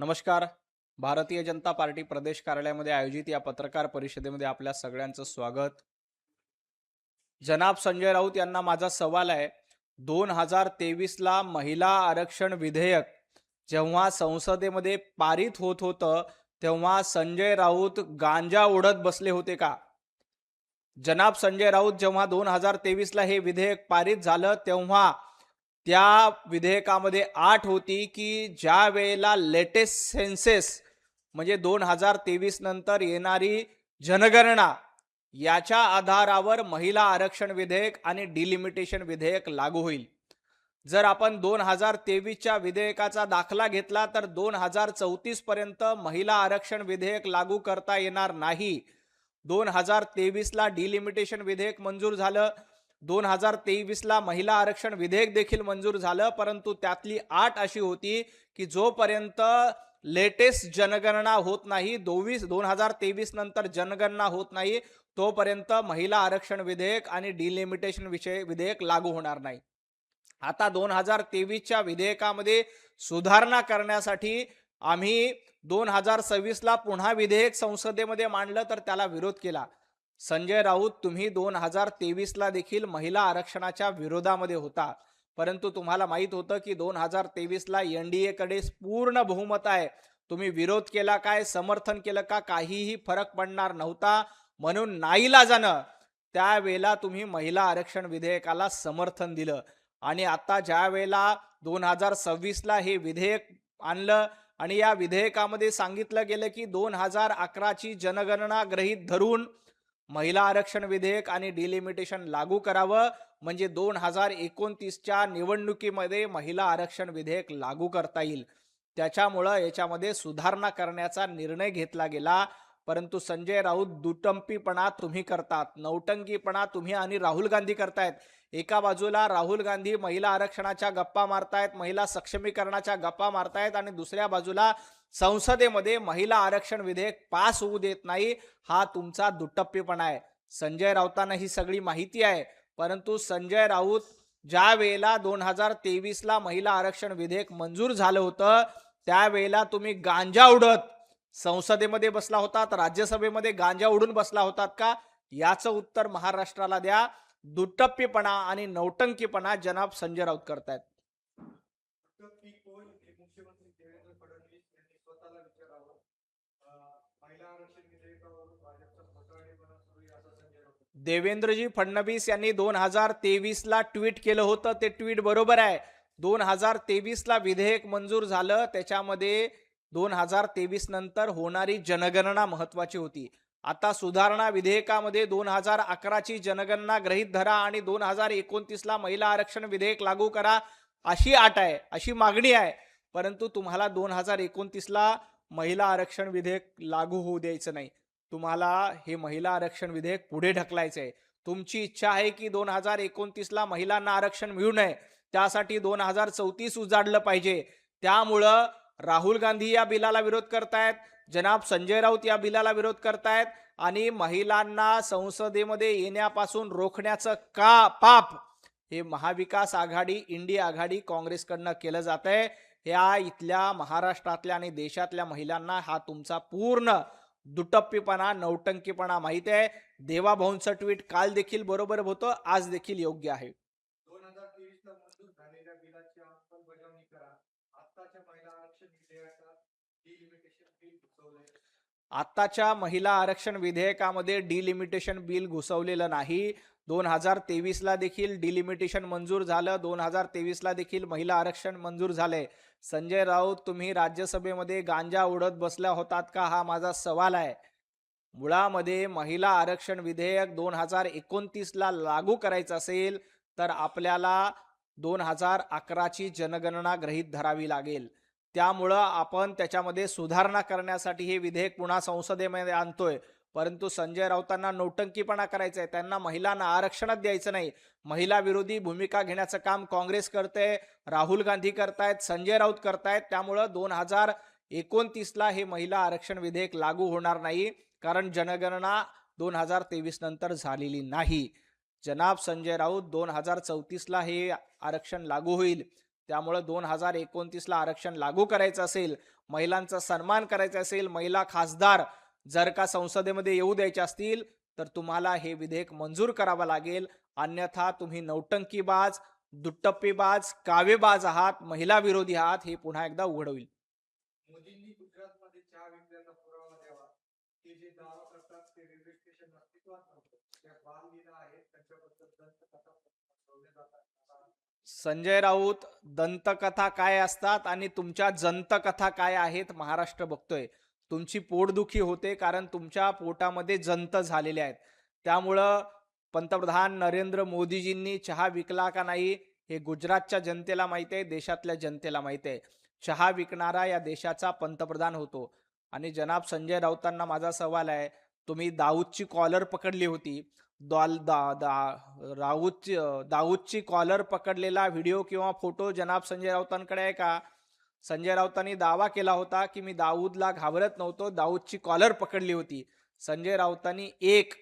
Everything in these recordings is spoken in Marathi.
नमस्कार. भारतीय जनता पार्टी प्रदेश कार्यालयामध्ये आयोजित या पत्रकार परिषदेमध्ये आपल्या सगळ्यांचं स्वागत. जनाब संजय राऊत यांना माझा सवाल आहे. 2023 ला महिला आरक्षण विधेयक जेव्हा संसदेमध्ये पारित होत होतं, तेव्हा संजय राऊत गांजा ओढत बसले होते का? जनाब संजय राऊत जेव्हा 2023 ला हे विधेयक पारित झालं, तेव्हा त्या विधेयकामध्ये अट होती की ज्या वेळेला लेटेस्ट सेन्सेस म्हणजे 2023 नंतर येणारी जनगणना याच्या आधारावर महिला आरक्षण विधेयक आणि डिलिमिटेशन विधेयक लागू होईल. जर आपण 2023च्या विधेयकाचा दाखला घेतला तर 2034 पर्यंत महिला आरक्षण विधेयक लागू करता येणार नाही. 2023 ला डिलिमिटेशन विधेयक मंजूर झालं, 2023 ला महिला आरक्षण विधेयक देखील मंजूर झालं, परंतु त्यातली अट अशी होती की जोपर्यंत लेटेस्ट जनगणना होत नाही, 2023 नंतर जनगणना होत नाही, तोपर्यंत महिला आरक्षण विधेयक आणि डिलिमिटेशन विधेयक लागू होणार नाही. आता 2023च्या विधेयकामध्ये सुधारणा करण्यासाठी आम्ही 2026 ला पुन्हा विधेयक संसदेमध्ये मांडलं, तर त्याला विरोध केला. संजय राऊत, तुम्ही 2023 ला देखील महिला आरक्षणाच्या विरोधामध्ये होता, परंतु तुम्हाला माहित होतं की 2023 ला एनडीए कडे पूर्ण बहुमत आहे. तुम्ही विरोध केला काय, समर्थन केलं का, काहीही फरक पडणार नव्हता. म्हणून नाईलाजानं त्यावेळेला तुम्ही महिला आरक्षण विधेयकाला समर्थन दिलं. आणि आता ज्या वेळेला 2026 ला हे विधेयक आणलं आणि या विधेयकामध्ये सांगितलं गेलं की 2011ची जनगणना गृहीत धरून महिला आरक्षण विधेयक आणि डिलिमिटेशन लागू करावं, म्हणजे 2029च्या निवडणुकीमध्ये महिला आरक्षण विधेयक लागू करता येईल. त्याच्यामुळं याच्यामध्ये सुधारणा करण्याचा निर्णय घेतला गेला. परंतु संजय राऊत, दुटंपीपणा तुम्ही करतात, नौटंकीपणा तुम्ही आणि राहुल गांधी करतायत. एका बाजूला राहुल गांधी महिला आरक्षणाच्या गप्पा मारतायत, महिला सक्षमीकरणाच्या गप्पा मारतायत, आणि दुसऱ्या बाजूला संसदेमध्ये महिला आरक्षण विधेयक पास होऊ देत नाही. हा तुमचा दुटप्पीपणा आहे. संजय राऊतांना ही सगळी माहिती आहे, परंतु संजय राऊत ज्या वेळेला 2023 ला महिला आरक्षण विधेयक मंजूर झालं होतं, त्यावेळेला तुम्ही गांजा उडत संसदेमध्ये बसला होतात, राज्यसभेमध्ये गांजा उडून बसला होतात का? याचं उत्तर महाराष्ट्राला द्या. दुटप्पीपणा आणि नौटंकीपणा जनाब संजय राऊत करतायत. मुख्यमंत्री देवेंद्र फडणवीस यांनी स्वतःला विचारावं. महिला आरक्षण विधेयकावरून भाजपचा खोटारडेपणा सुरू आहे असं संजय राऊत. देवेंद्रजी फडणवीस यांनी 2023 ला ट्विट केलं होतं, ते ट्विट बरोबर आहे. 2023 ला विधेयक मंजूर झालं, त्याच्यामध्ये 2023 नंतर होणारी जनगणना महत्वाची होती. आता सुधारणा विधेयकामध्ये 2011ची जनगणना गृहीत धरा आणि 2029 ला महिला आरक्षण विधेयक लागू करा अशी अट आहे, अशी मागणी आहे. परंतु तुम्हाला 2029 ला महिला आरक्षण विधेयक लागू होऊ द्यायचं नाही. तुम्हाला हे महिला आरक्षण विधेयक पुढे ढकलायचं आहे. तुमची इच्छा आहे की 2029 ला महिलांना आरक्षण मिळू नये, त्यासाठी 2034 उजाडलं पाहिजे. त्यामुळं राहुल गांधी या बिलाला विरोध करतायत, जनाब संजय राऊत या बिलाला विरोध करतायत, आणि महिलांना संसदेमध्ये येण्यापासून रोखण्याचं पाप हे महाविकास आघाडी, इंडिया आघाडी, काँग्रेसकडनं केलं जात आहे. या इथल्या महाराष्ट्रातल्या आणि देशातल्या महिलांना हा तुमचा पूर्ण दुटप्पीपणा, नौटंकीपणा माहित आहे. देवाभाऊंचं ट्विट काल देखील बरोबर होतं, आज देखील योग्य आहे. 2023 ला मंजूर झालेल्या बिलाची अंमलबजावणी करा. आताच्या महिला आरक्षण विधेयकात डिलिमिटेशन बिल घुसवले. आताच्या महिला आरक्षण विधेयकामध्ये डिलिमिटेशन बिल घुसवलेलं नाही. 2023 ला देखील डिलिमिटेशन मंजूर झालं, 2023 ला देखील महिला आरक्षण मंजूर झाले. संजय राऊत, तुम्ही राज्यसभेमध्ये गांजा उडत बसल्या होतात का, हा माझा सवाल आहे. मुळामध्ये महिला आरक्षण विधेयक 2029 ला लागू करायचं असेल तर आपल्याला 2011ची जनगणना गृहीत धरावी लागेल. त्यामुळं आपण त्याच्यामध्ये सुधारणा करण्यासाठी हे विधेयक पुन्हा संसदेमध्ये आणतोय. परंतु संजय राऊतांना नौटंकीपणा करायचा आहे, त्यांना महिलांना आरक्षणात द्यायचं नाही. महिला विरोधी भूमिका घेण्याचं काम काँग्रेस करते, राहुल गांधी करतायत, संजय राऊत करतायत. त्यामुळं 2029 ला हे महिला आरक्षण विधेयक लागू होणार नाही, कारण जनगणना 2023 नंतर झालेली नाही. जनाब संजय राऊत, 2034 ला हे आरक्षण लागू होईल. त्यामुळे 2029ला आरक्षण लागू करायचं असेल, महिलांचा सन्मान करायचा असेल, महिला खासदार जर का संसदेमध्ये येऊ द्यायचे असतील तर तुम्हाला हे विधेयक मंजूर करावं लागेल. अन्यथा तुम्ही नौटंकीबाज, दुट्टप्पीबाज, कावेबाज आहात, महिला विरोधी आहात, हे पुन्हा एकदा उघड होईल. मोदींनी गुजरातमध्ये चहा विकल्याचा पुरावा द्यावा. ते जे दावा करतात ते रेल्वे स्टेशन अस्तित्वात नव्हतं. त्या बाललीला आहेत त्यांच्याबद्दल दंतकथा ठेवल्या जातात. संजय राऊत, दंतकथा काय असतात आणि तुमच्या जंतकथा काय आहेत महाराष्ट्र बघतोय. तुमची पोटदुखी होते कारण तुमच्या पोटामध्ये जंत झालेले आहेत. त्यामुळं पंतप्रधान नरेंद्र मोदीजींनी चहा विकला का नाही हे गुजरातच्या जनतेला माहिती आहे, देशातल्या जनतेला माहिती आहे. चहा विकणारा या देशाचा पंतप्रधान होतो. आणि जनाब संजय राऊतांना माझा सवाल आहे, तुम्ही दाऊदची कॉलर पकडली होती. दॉल दा दा दाऊदची कॉलर पकडलेला व्हिडिओ किंवा फोटो जनाब संजय राऊतांकडे आहे का? संजय राऊतांनी दावा केला होता की मी दाऊदला घाबरत नव्हतो, दाऊदची कॉलर पकडली होती. संजय राऊतांनी एक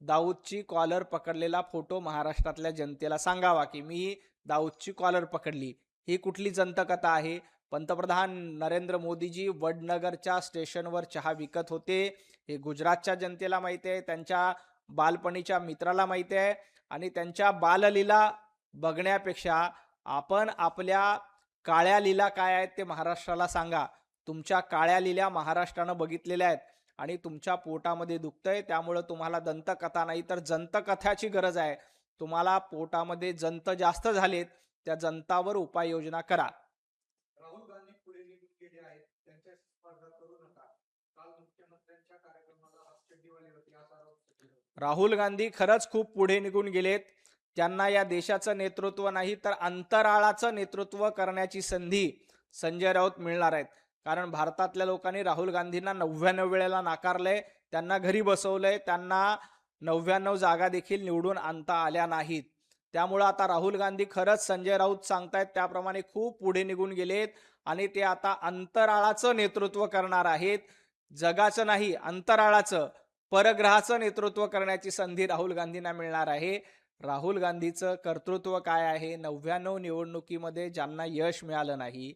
दाऊदची कॉलर पकडलेला फोटो महाराष्ट्रातल्या जनतेला सांगावा की मी दाऊदची कॉलर पकडली. ही कुठली जंतकथा आहे? पंतप्रधान नरेंद्र मोदीजी वडनगरच्या स्टेशनवर चहा विकत होते. हे गुजरातच्या जनतेला माहिती आहे, त्यांच्या बालपणीच्या मित्राला माहिती आहे. आणि त्यांच्या बाललीला बघण्यापेक्षा आपण आपल्या काळ्या लीला काय आहेत ते महाराष्ट्राला सांगा. तुमच्या काळ्या लीला महाराष्ट्रानं बघितलेल्या आहेत आणि तुमच्या पोटामध्ये दुखतंय, त्यामुळे तुम्हाला दंतकथा नाही तर जंतकथाची गरज आहे. तुम्हाला पोटामध्ये जंत जास्त झालेत, त्या जंतावर उपाययोजना करा. राहुल गांधी पुढे निघून गेले आहेत. त्यांच्याशी स्पर्धा करू नका. काल मुख्यमंत्र्यांच्या कार्यक्रमाला हास्यदिवाळी होती असा आरोप केला. राहुल गांधी खरंच खूप पुढे निघून गेलेत. त्यांना या देशाचं नेतृत्व नाही तर अंतराळाचं नेतृत्व करण्याची संधी संजय राऊत मिळणार आहेत. कारण भारतातल्या लोकांनी राहुल गांधींना 99 वेळेला नाकारलंय, त्यांना घरी बसवलंय, त्यांना 99 जागा देखील निवडून आणता आल्या नाहीत. त्यामुळं आता राहुल गांधी खरंच संजय राऊत सांगतायत त्याप्रमाणे खूप पुढे निघून गेलेत आणि ते आता अंतराळाचं नेतृत्व करणार आहेत. जगाचं नाही, अंतराळाचं, परग्रहाचं नेतृत्व करण्याची संधी राहुल गांधींना मिळणार आहे. राहुल गांधीचं कर्तृत्व काय आहे? 99 निवडणुकीमध्ये ज्यांना यश मिळालं नाही,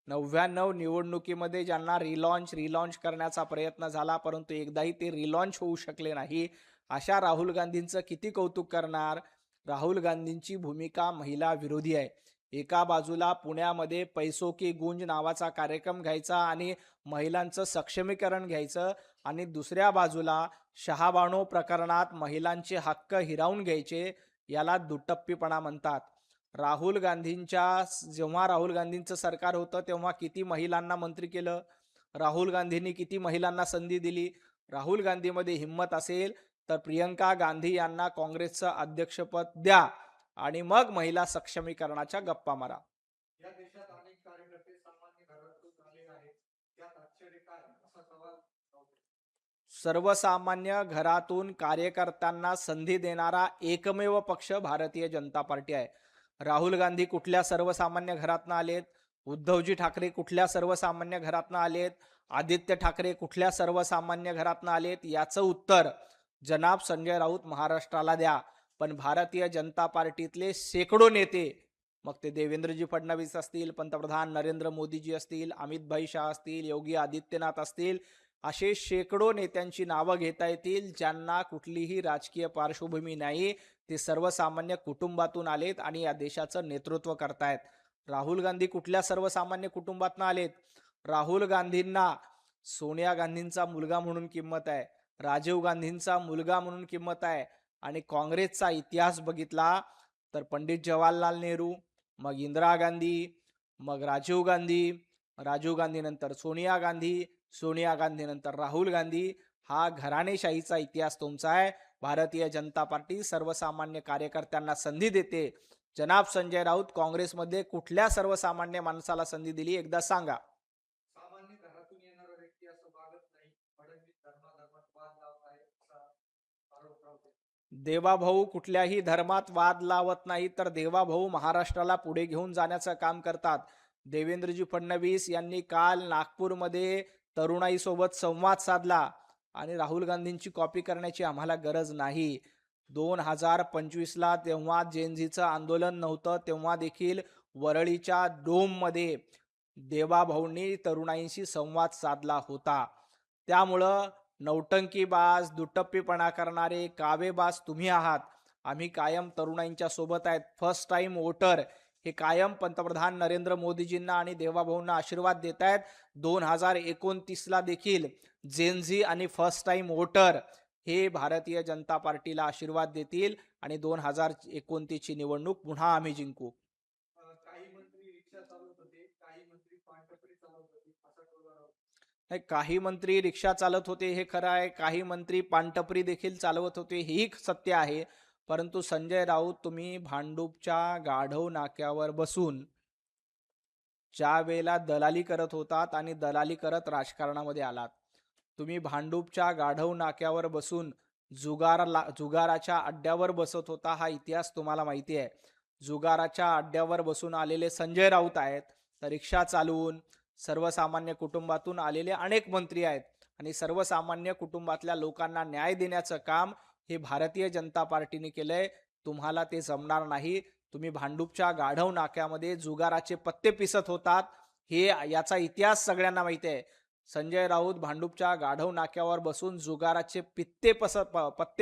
99 निवडणुकीमध्ये ज्यांना रिलॉन्च करण्याचा प्रयत्न झाला परंतु एकदाही ते रिलॉन्च होऊ शकले नाही, अशा राहुल गांधींचं किती कौतुक करणार? राहुल गांधींची भूमिका महिला विरोधी आहे. एका बाजूला पुण्यामध्ये पैसो की गुंज नावाचा कार्यक्रम घ्यायचा आणि महिलांचं सक्षमीकरण घ्यायचं आणि दुसऱ्या बाजूला शहाबानो प्रकरणात महिलांचे हक्क हिरावून घ्यायचे, याला दुटप्पीपणा म्हणतात. जेव्हा राहुल गांधींचं सरकार होतं तेव्हा किती महिलांना मंत्री केलं? राहुल गांधींनी किती महिलांना संधी दिली? राहुल गांधीमध्ये हिंमत असेल तर प्रियंका गांधी यांना काँग्रेसचं अध्यक्षपद द्या आणि मग महिला सक्षमीकरणाच्या गप्पा मारा. या देशात अनेक कार्यकर्ते सामान्य घरातून आले आहेत. त्यात आश्चर्य काय असा सवाल राहुल. सर्वसामान्य घरातून कार्यकर्त्यांना संधी देणारा एकमेव पक्ष भारतीय जनता पार्टी आहे. राहुल गांधी कुठल्या सर्वसामान्य घरातनं आलेत? उद्धवजी ठाकरे कुठल्या सर्वसामान्य घरातनं आलेत? आदित्य ठाकरे कुठल्या सर्वसामान्य घरातनं आलेत? याचं उत्तर जनाब संजय राऊत महाराष्ट्राला द्या. पण भारतीय जनता पार्टीतले शेकडो नेते, मग ते देवेंद्रजी फडणवीस असतील, पंतप्रधान नरेंद्र मोदीजी असतील, अमित भाई शाह असतील, योगी आदित्यनाथ असतील, असे शेकडो नेत्यांची नावं घेता येतील ज्यांना कुठलीही राजकीय पार्श्वभूमी नाही. ते सर्वसामान्य कुटुंबातून आलेत आणि या देशाचं नेतृत्व करतायत. राहुल गांधी कुठल्या सर्वसामान्य कुटुंबातून आलेत? राहुल गांधींना सोनिया गांधींचा मुलगा म्हणून किंमत आहे, राजीव गांधींचा मुलगा म्हणून किंमत आहे. आणि काँग्रेसचा इतिहास बघितला तर पंडित जवाहरलाल नेहरू, मग इंदिरा गांधी, मग राजीव गांधी, राजीव गांधी नंतर सोनिया गांधी, सोनिया गांधी नंतर राहुल गांधी, हा घराणेशाहीचा इतिहास तुमचा आहे. भारतीय जनता पार्टी सर्वसामान्य कार्यकर्त्यांना संधी देते. जनाब संजय राऊत काँग्रेसमध्ये कुठल्या सर्वसामान्य माणसाला संधी दिली एकदा सांगा. सामान्य घरातून येणारा व्यक्ती असं वागत नाही. फडणवीस धर्मात वाद लावत आहे असा आरोप राहुल. देवाभाऊ कुठल्याही धर्मात वाद लावत नाही तर देवाभाऊ महाराष्ट्राला पुढे घेऊन जाण्याचं काम करतात. देवेंद्रजी फडणवीस यांनी काल नागपूरमध्ये तरुणाईसोबत संवाद साधला आणि राहुल गांधींची कॉपी करण्याची आम्हाला गरज नाही. 2025ला तेव्हा जेनझीचं आंदोलन नव्हतं, तेव्हा देखील वरळीच्या डोममध्ये देवाभाऊंनी तरुणाईंशी संवाद साधला होता. त्यामुळं नौटंकीबाज, दुटप्पीपणा करणारे कावेबाज तुम्ही आहात. आम्ही कायम तरुणाईंच्या सोबत आहेत. फर्स्ट टाइम वोटर हे कायम पंतप्रधान नरेंद्र मोदीजींना आणि देवाभाऊंना आशीर्वाद देत आहेत. 2029ला देखील जेनझी आणि फर्स्ट टाइम वोटर हे भारतीय जनता पार्टीला आशीर्वाद देतील आणि 2029ची निवडणूक पुन्हा आम्ही जिंकू. काही मंत्री रिक्षा चालवत होते, काही मंत्री पानटपरी चालवत होते, असा टोला राऊत. नाही, काही मंत्री रिक्षा चालत होते हे खरं आहे. काही मंत्री पानटपरी देखील चालवत होते हेही सत्य आहे. परंतु संजय राऊत, तुम्ही भांडूपच्या गाढव नाक्यावर बसून ज्या वेळेला दलाली करत होतात आणि दलाली करत राजकारणामध्ये आलात, तुम्ही भांडूपच्या गाढव नाक्यावर बसून जुगाराच्या अड्ड्यावर बसत होता. हा इतिहास तुम्हाला माहिती आहे. जुगाराच्या अड्ड्यावर बसून आलेले संजय राऊत आहेत. तर रिक्षा चालवून सर्वसामान्य कुटुंबातून आलेले अनेक मंत्री आहेत आणि सर्वसामान्य कुटुंबातल्या लोकांना न्याय देण्याचं काम हे भारतीय जनता पार्टीने केलंय. तुम्हाला ते जमणार नाही. तुम्ही भांडूपच्या गाढव नाक्यामध्ये जुगाराचे पत्ते पिसत होतात. हे याचा इतिहास सगळ्यांना माहिती आहे. संजय राऊत भांडूपच्या गाढव नाक्यावर बसून जुगाराचे पत्ते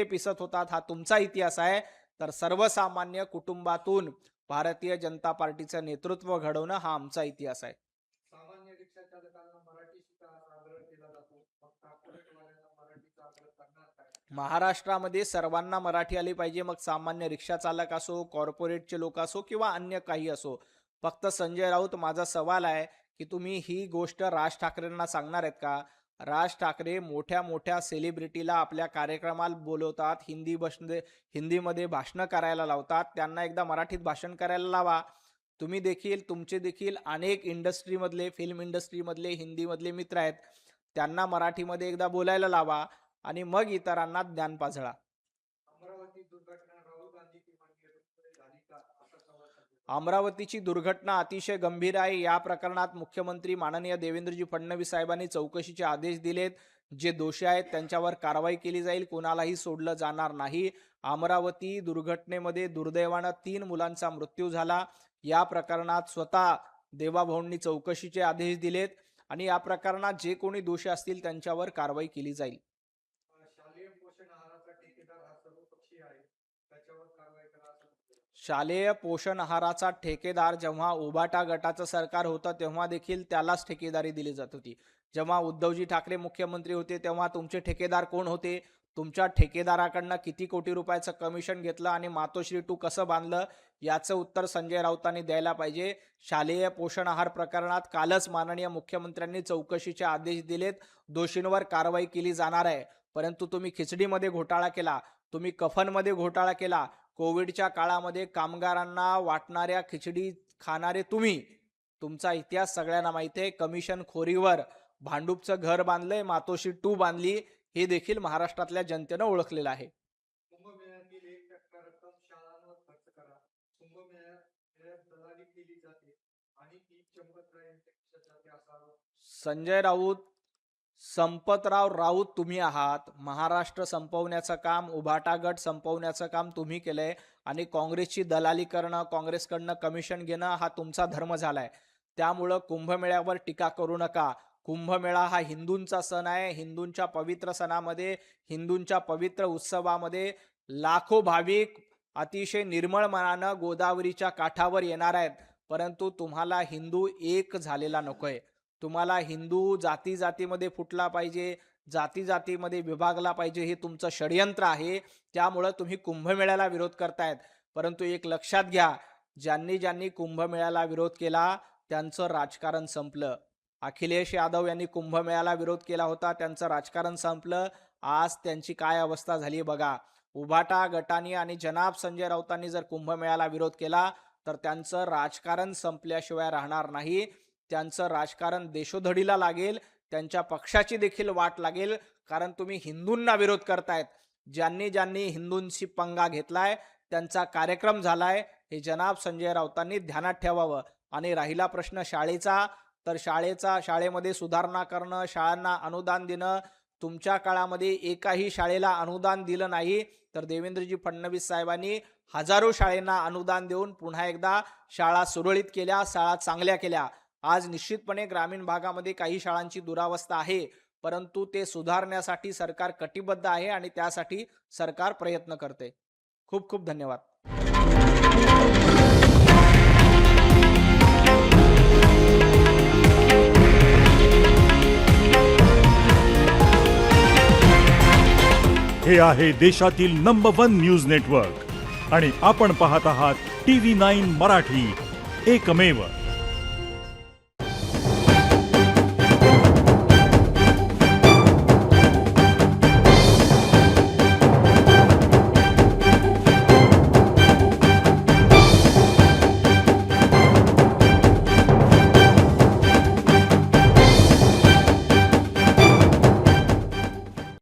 पिसत होतात. हा तुमचा इतिहास आहे. तर सर्वसामान्य कुटुंबातून भारतीय जनता पार्टीचं नेतृत्व घडवणं हा आमचा इतिहास आहे. सामान्य रिक्षा चालकांना मराठी शिका असा आग्रह केला जातो, मग कॉर्पोरेटवाल्यांना मराठीचा आग्रह करणार काय? महाराष्ट्रामध्ये सर्वांना मराठी आली पाहिजे. मग सामान्य रिक्षा चालक असो, कॉर्पोरेटचे लोक असो किंवा अन्य काही असो. फक्त संजय राऊत, माझा सवाल आहे की तुम्ही ही गोष्ट राज ठाकरेंना सांगणार आहेत का? राज ठाकरे मोठ्या मोठ्या सेलिब्रिटीला आपल्या कार्यक्रमाला बोलवतात, हिंदीमध्ये भाषणं करायला लावतात. त्यांना एकदा मराठीत भाषण करायला लावा. तुम्ही देखील, तुमचे देखील अनेक इंडस्ट्रीमधले, फिल्म इंडस्ट्रीमधले, हिंदीमधले मित्र आहेत. त्यांना मराठीमध्ये एकदा बोलायला लावा आणि मग इतरांना ज्ञान पाजळा. अमरावती दुर्घटना राहुल गांधी किंवा नेहरूंमुळे झाली का, असा सवाल संजय. अमरावतीची दुर्घटना अतिशय गंभीर आहे. या प्रकरणात मुख्यमंत्री माननीय देवेंद्रजी फडणवीस साहेबांनी चौकशीचे आदेश दिलेत. जे दोषी आहेत त्यांच्यावर कारवाई केली जाईल. कोणालाही सोडलं जाणार नाही. अमरावती दुर्घटनेमध्ये दुर्दैवानं 3 मुलांचा मृत्यू झाला. या प्रकरणात स्वतः देवाभाऊंनी चौकशीचे आदेश दिलेत आणि या प्रकरणात जे कोणी दोषी असतील त्यांच्यावर कारवाई केली जाईल. शालेय पोषण आहाराचा ठेकेदार हा सर्वपक्षीय आहे, त्याच्यावर कारवाई करा असं म्हटलं. शालेय पोषण आहाराचा ठेकेदार जेव्हा उभाटा गटाचं सरकार होतं तेव्हा देखील त्यालाच ठेकेदारी दिली जात होती. जेव्हा उद्धवजी ठाकरे मुख्यमंत्री होते तेव्हा तुमचे ठेकेदार कोण होते? तुमच्या ठेकेदाराकडनं किती कोटी रुपयाचं कमिशन घेतलं आणि मातोश्री 2 कसं बांधलं, याचं उत्तर संजय राऊतांनी द्यायला पाहिजे. शालेय पोषण आहार प्रकरणात कालच माननीय मुख्यमंत्र्यांनी चौकशीचे आदेश दिलेत. दोषींवर कारवाई केली जाणार आहे. परंतु तुम्ही खिचडीमध्ये घोटाळा केला, तुम्ही कफनमध्ये घोटाळा केला. कोविडच्या काळामध्ये कामगारांना वाटणाऱ्या खिचडी खाणारे तुम्ही. तुमचा इतिहास सगळ्यांना माहिती आहे. कमिशन खोरीवर भांडूपचं घर बांधलंय, मातोश्री 2 बांधली. हे देखील महाराष्ट्रातल्या जनतेनं ओळखलेलं आहे. कुंभमेळ्यातील 1% रक्कम शाळांवर खर्च करा. कुंभमेळ्यात दलाली केली जाते आणि ती चंपतराव यांच्या खिशात जाते असा आरोप. संजय राऊत, संपतराव राऊत तुम्ही आहात. महाराष्ट्र संपवण्याचं काम, उभाटा गट संपवण्याचं काम तुम्ही केलंय आणि काँग्रेसची दलाली करणं, काँग्रेसकडनं कमिशन घेणं हा तुमचा धर्म झालाय. त्यामुळं कुंभमेळ्यावर टीका करू नका. कुंभमेळा हा हिंदूंचा सण आहे. हिंदूंच्या पवित्र सणामध्ये, हिंदूंच्या पवित्र उत्सवामध्ये लाखो भाविक अतिशय निर्मळ मनानं गोदावरीच्या काठावर येणार आहेत. परंतु तुम्हाला हिंदू एक झालेला नकोय. तुम्हाला हिंदू जाती जातीमध्ये फुटला पाहिजे, जाती जातीमध्ये विभागला पाहिजे, हे तुमचं षडयंत्र आहे. त्यामुळं तुम्ही कुंभमेळ्याला विरोध करतायत. परंतु एक लक्षात घ्या, ज्यांनी ज्यांनी कुंभमेळ्याला विरोध केला त्यांचं राजकारण संपलं. अखिलेश यादव यांनी कुंभमेळ्याला विरोध केला होता, त्यांचं राजकारण संपलं. आज त्यांची काय अवस्था झाली बघा. उभाटा गटाने आणि जनाब संजय राऊतांनी जर कुंभमेळ्याला विरोध केला तर त्यांचं राजकारण संपल्याशिवाय राहणार नाही. त्यांचं राजकारण देशोधडीला लागेल. त्यांच्या पक्षाची देखील वाट लागेल. कारण तुम्ही हिंदूंना विरोध करतायत. ज्यांनी ज्यांनी हिंदूंशी पंगा घेतलाय त्यांचा कार्यक्रम झालाय, हे जनाब संजय राऊतांनी ध्यानात ठेवावं. आणि राहिला प्रश्न शाळेचा, तर शाळेमध्ये सुधारणा करणं, शाळांना अनुदान देणं, तुमच्या काळामध्ये एकाही शाळेला अनुदान दिलं नाही, तर देवेंद्रजी फडणवीस साहेबांनी हजारो शाळांना अनुदान देऊन पुन्हा एकदा शाळा सुरळीत केल्या, शाळा चांगल्या केल्या. आज निश्चितपणे ग्रामीण भागामध्ये काही शाळांची दुरावस्था आहे, परंतु ते सुधारण्यासाठी सरकार कटिबद्ध आहे आणि त्यासाठी सरकार प्रयत्न करते. खूप खूप धन्यवाद. हे आहे देशातील नंबर 1 न्यूज नेटवर्क आणि आपण पाहत आहात TV9 मराठी, एकमेव.